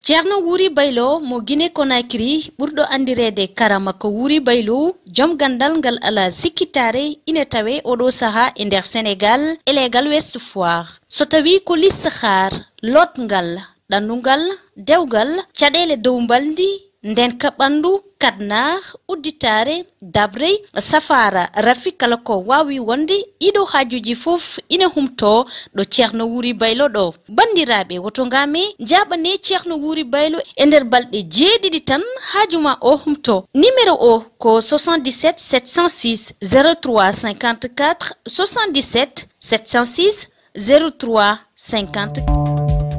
Ceerno Wuri Baylo mo Guinée Conakry ɓurɗo andirede karama ko Wuri Baylo joom gandal ngal ala sikkitare ina tawe oɗo saha e nder Sénégal e legal Ouest Foire so tawi ko listihar lotngal ɗannungal dewgal caɗele dow mbaldi nden ka ɓandu kadnar udditare dabre safara rafi kala ko wawi wonde ɗiɗo hajuji fof ina humto ɗo Ceerno Wuri Baylo ɗo. Banndiraaɓe woto ngame jaɓane Ceerno Wuri Baylo e nder balɗe 7 tan hajuma o humto. Numéro o ko 77 706 03 54 77 706 03 54.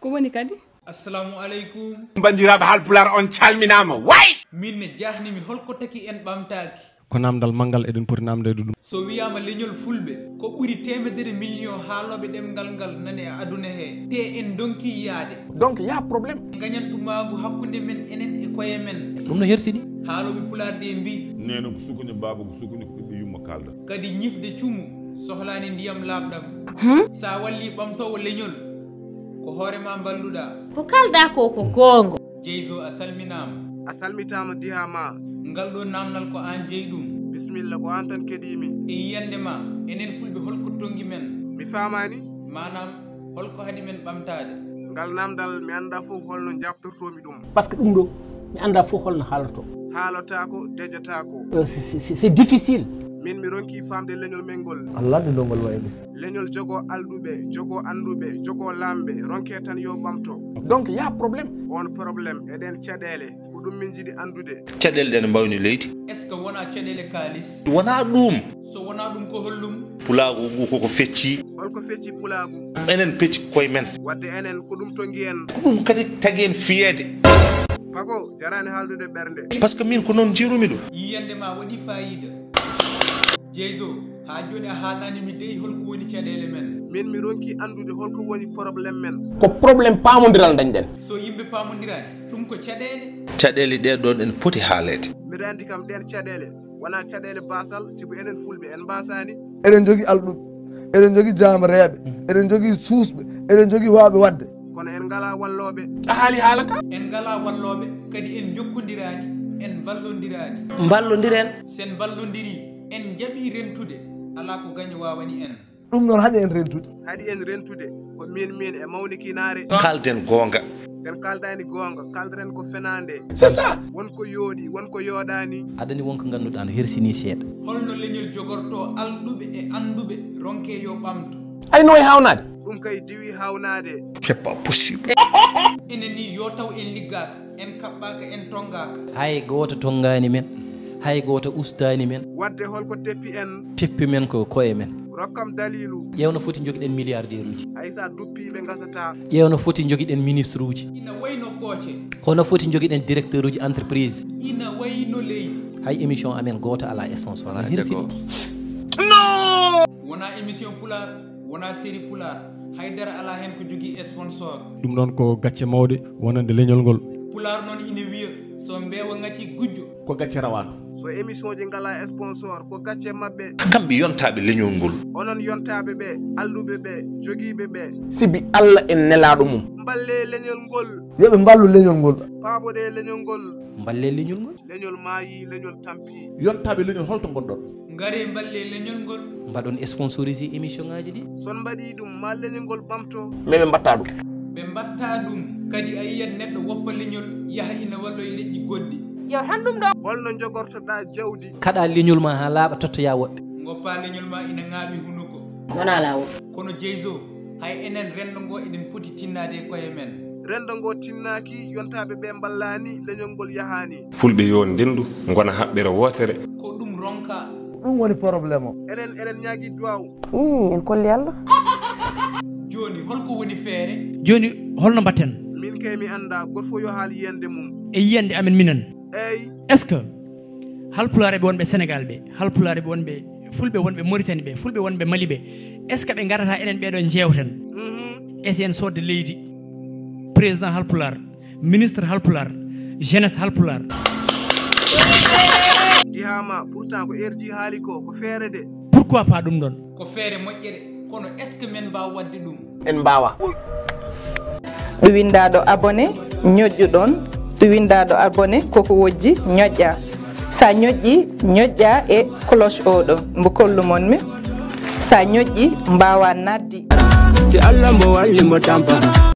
ko woni Kadi? Assalamu alaikum. Banndiraaɓe Haalpulaar on calminaama way min ne jahnimi holko taki en ɓamtaaki ko namdal mangal eɗen poti namdede ɗum so wiyama leñol fulɓe ko ɓuri 100 million haaloɓe ɗemgal ngal nani e aduna he te en donki yaade donc y a probléme gañantumaagu hakkunde men enen e koyemen ɗum no hersiɗi haaloɓe pulaarde e mbi neene ko sukuňo baaba ko sukuňo ko ɓiɓɓe yumma kaldata kadi ñifde cumu sohlani ndiyam laaɓɗam sa walli ɓamtowo leñol ko hoorema mballuɗa ko kalda ko gongo. Dieyzo a salminama a salmitama Dyhama ngal ɗo namdal ko an jeeyi ɗum bisimilla ko an tan keɗimi e yiyande ma enen fulɓe holko tongi men mi famani manam holko haadi men ɓamtade ngal namdal mi anda fof holno jabtortomi ɗum par ce que ɗum ɗo mi anda fof holno haaloto haalotako dejotako c'est difficile min mi ronki famde leñol men ngol Allah de ndongol wayde leñol jogo alduɓe jogo anduɓe jogo lamɓe ronke tan yo ɓamto donc y a probléme on probléme eɗen caɗele ko ɗum min jiiɗi andude caɗele ɗe ne mbawni leydi est ce que wona caɗele kalis wona ɗum so wona ɗum ko hollum pulaagu ngu koko fecci holko fecci pulaagu enen pecci koyemen wadde enen ko ɗum tongi en ko ɗum kadi tagi en fiyeede pako jarani haaldude ɓernde par ce que min ko noon jiirumi ɗum yiyande ma waɗi fayida Dieyzo ha joni a haalnani mi deyi holko woni caɗele men min mi ronki andude holko woni probléme men ko probléme pamodiral dañɗen so yimɓe pamodirani ɗum ko caɗele caɗele ɗe ɗon en poti haalede mbiɗa andi kam ɗen caɗele wona caɗele basal siko enen fulɓe en mbasani eɗen jogui alduɓe eɗen jogui jaama reeɓe eɗen jogui suusɓe eɗen jogui wawɓe wadde kono en ngala walloɓe a haali haala ka en ngala walloɓe kadi en jokkodirani en ballodirani ballodiren sen ballodiri en jaɓi rentude ala ko gaño wawani en ɗum noon haɗi en rentude haɗi en rentude ko min e mawnikinare kalden goonga sen kaldani goonga kalderen ko fenande c'est ça wonko yooɗi wonko yooɗani aɗani wonko ganduɗa no hersini seeɗa holno leñol jogorto alduɓe e anduɓe ronke yo ɓamto ayno e hawnade ɗum kay diwi hawnade c'est pas possible enen ni yo taw en liggaka en kaɓɓaka en tongaka hay goto tongani men hay goto ustani men wadde holko teppi men ko koye men rokkam dalilu ƴewno foti joguiɗen milliardaire uji hay sa duppiɓe gasata ƴewno foti joguiɗen ministre uji ina wayno kooce kono foti joguiɗen directeur uji entreprise ina wayno leydi hay émission amen goto ala sponsor hirsiɗi non wona émission pular wona série pular haydara ala hen ko jogui sponsor ɗum ɗon ko gacce mawɗe wonande leñol ngol pular noon ina wiya so mbewa ngati gujjo ko gacce rawano so émission ji ngala sponsor ko gacce mabɓe kamɓe yontaaɓe leñol ngol onon yontaaɓe ɓe alduɓe ɓe jogiiɓe ɓe sibi Allah en nelaɗo mum mballe leñol ngol yoɓe mballu leñol ngol paaboɗe leñol ngol mballe leñol ngol leñol maayi leñol tampi yontaaɓe leñol holto gonɗon ngare mballe leñol ngol mbaɗon sponsorisé émission ngaji ɗi son mbaɗi ɗum ma leñol ngol ɓamto mais ɓe mbatta ɗum ɓe mbatta ɗum kadi a yiyat neɗɗo woppa leñol yaha ina wallo e leƴƴi goɗɗi Yo tan ɗum ɗo holno jogortoɗa jawdi kaɗa leñol ma ha laaɓa tottoya woɓɓe goppa leñol ma ina ŋaaɓi hunuko wona lawol kono Dieyzo hay enen rendo ngo eɗen poti tinnade e koye men rendo ngo tinnaki yontaɓe ɓe mballani leñol ngol yahani fulɓe yo ndendu gona haɓɓere wotere ko ɗum ronka ɗum woni probléme o eɗen ñaagui duwaw en kolli Allah joni holko woni feere joni holno mbatten min kay mi anda goto fof yo haal yiyande mum e yiyande amen minen eyyi est ce que halpulaare ɓe wonɓe sénégal ɓe halpulaare ɓe wonɓe fulɓe wonɓe mauritanie ɓe fulɓe wonɓe mali ɓe est ce que ɓe garata enen ɓeɗo jewten esi en sodde leydi président halpular ministre halpular jeunesse halpular Dyhama pourtant ko erji haali ko feere de. Pourquoi pas ɗum ɗon? Ko feere moƴƴere kono est ce que men mbawa wadde ɗum? En mbawa. ɗo windaɗo abonné ñoƴƴuɗon ɗo windaɗo abonné koko wojji ñoƴƴa sa ñoƴƴi ñoƴƴa e cloche oɗo mbo kollumon mi sa ñoƴƴi mbawa naddi.